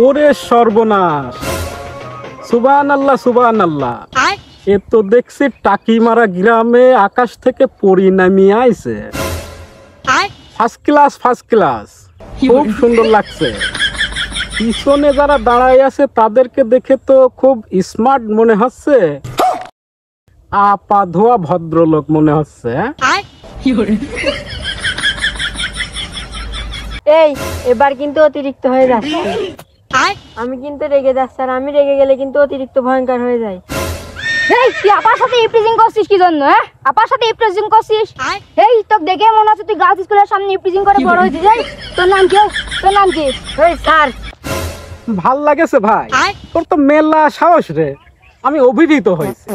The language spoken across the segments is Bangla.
ওরে সর্বনাশ, সুবহানাল্লাহ সুবহানাল্লাহ। এ তো দেখছি টাকিমারা গ্রামে আকাশ থেকে পরি নামিয়ে আইছে। ফার্স্ট ক্লাস ফার্স্ট ক্লাস, খুব সুন্দর লাগছে। পিছনে যারা দাঁড়ায় আছে তাদেরকে দেখে তো খুব স্মার্ট মনে হচ্ছে, আপা ধোয়া ভদ্রলোক মনে হচ্ছে। এই এবার কিন্তু অতিরিক্ত হয়ে যাচ্ছে। আমি কিন্তু রেগে যাচ্ছি, আর আমি রেগে গেলে কিন্তু অতিরিক্ত ভয়ঙ্কর হয়ে যায়। এই তুই আপার সাথে ইপ্রিজিং করছিস কি জন্য? হ্যাঁ, আপার সাথে ইপ্রিজিং করছিস? এই তোকে দেখে মনে হচ্ছে তুই গার্লস স্কুলের সামনে ইপ্রিজিং করে বড় হয়েছিস। এই তোর নাম কি? তোর নাম কি? এই স্যার, ভাল লাগেছে ভাই, তোর তো মেলা সাহস রে। আমি অভিভূত হয়েছি।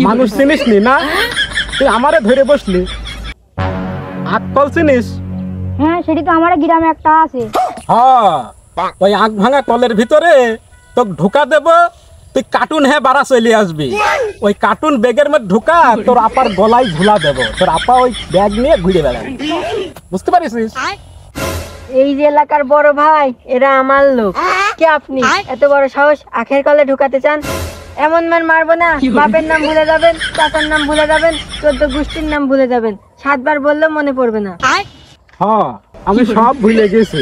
মানুষ চিনিস নি না, তুই আমারে ধরে বসলি। আকল চিনিস? হ্যাঁ, সেটি তো আমার গ্রামে একটা আছে। হ্যাঁ, ওই আঁক ভাঙা কলের ভিতরে তোকে ঢুকা দেব, তুই কার্টুন হ্যাঁ বাড়া চলে আসবি। ওই কার্টুন ব্যাগের মধ্যে ঢুকা তোর আপার গলায় ঝুলা দেব, তোর আপা ওই ব্যাগ নিয়ে ঘুরে বেড়াবে। বুঝতে পারিস? এই যে এলাকার বড় ভাই, এরা আমার লোক। কি আপনি এত বড় সাহস আখের কলে ঢুকাতে চান? এমন মান মারবো না, বাপের নাম ভুলে যাবেন, চাচার নাম ভুলে যাবেন, 14 গোষ্ঠীর নাম ভুলে যাবেন। 7 বার বললেও মনে পড়বে না। হ্যাঁ, আমি সব ভুলে গেছি।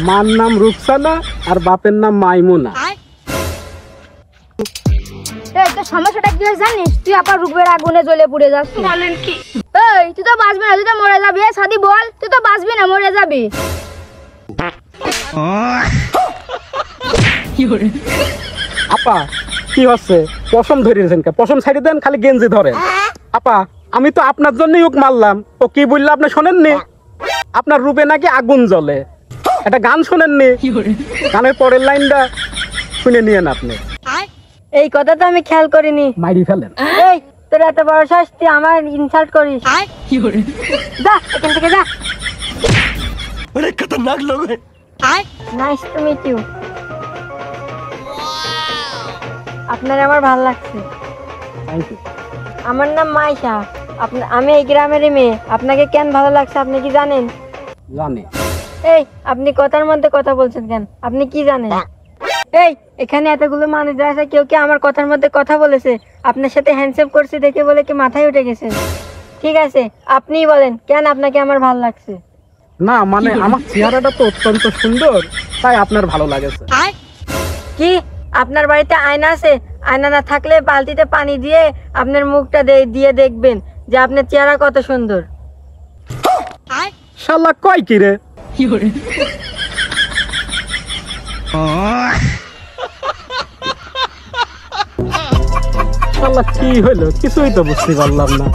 মার নাম রুকসানা আর বাপের নাম মাইমুনা। এই তোর সমস্যাটা কি হয়েছে জানিস? তুই আপার রূপের আগুনে জ্বলে পুড়ে যাচ্ছিস। বলেন কি? এই তুই তো বাঁচবি না, তুই তো মরে যাবি। এই সাদি বল, তুই তো বাঁচবি না, মরে যাবি। আপা কি হচ্ছে? পশম ধরিয়েছেন কে? পশম ছাড়ি দেন, খালি গেঞ্জি ধরেন। আপা আমি তো আপনার জন্যই ওক মারলাম। ও কি বললো আপনি শোনেননি? আপনার রূপে নাকি আগুন জ্বলে। একটা গান শোনেননি? গানের পরের লাইনটা শুনে নিয়েন আপনি। এই কথা তো আমি খেয়াল করিনি। মাইরি ফেলেন। এই তোর এত বড় সাহস, তুই আমার ইনসাল্ট করিস? যা এখান থেকে যা। बड़े खतरनाक लोग हैं। Nice to meet you. আপনার আমার ভালো লাগছে। Thank you. আমার নাম মাইশা। আমি এই গ্রামেরই মেয়ে। আপনাকে কেন ভালো লাগছে আপনি কি জানেন? জানি। এই আপনি কথার মধ্যে কথা বলছেন কেন? আপনি কি জানেন? এই এখানে এতগুলো মানুষ আছে, কেউ কি আমার কথার মধ্যে কথা বলেছে? আপনার সাথে হ্যান্ডশেক করছি দেখে বলে কি মাথায় উঠে গেছে? ঠিক আছে, আপনিই বলেন কেন আপনাকে আমার ভালো লাগছে? না মানে আমার চেহারাটা তো অত্যন্ত সুন্দর, তাই আপনার ভালো লাগেছে। কি আপনার বাড়িতে আয়না আছে? আয়না না থাকলে বালতিতে পানি দিয়ে আপনার মুখটা দিয়ে দেখবেন যে আপনার চেহারা কত সুন্দর। শালা কয় কি রে? শালা কি হইলো? কিছুই তো বুঝতে পারলাম না।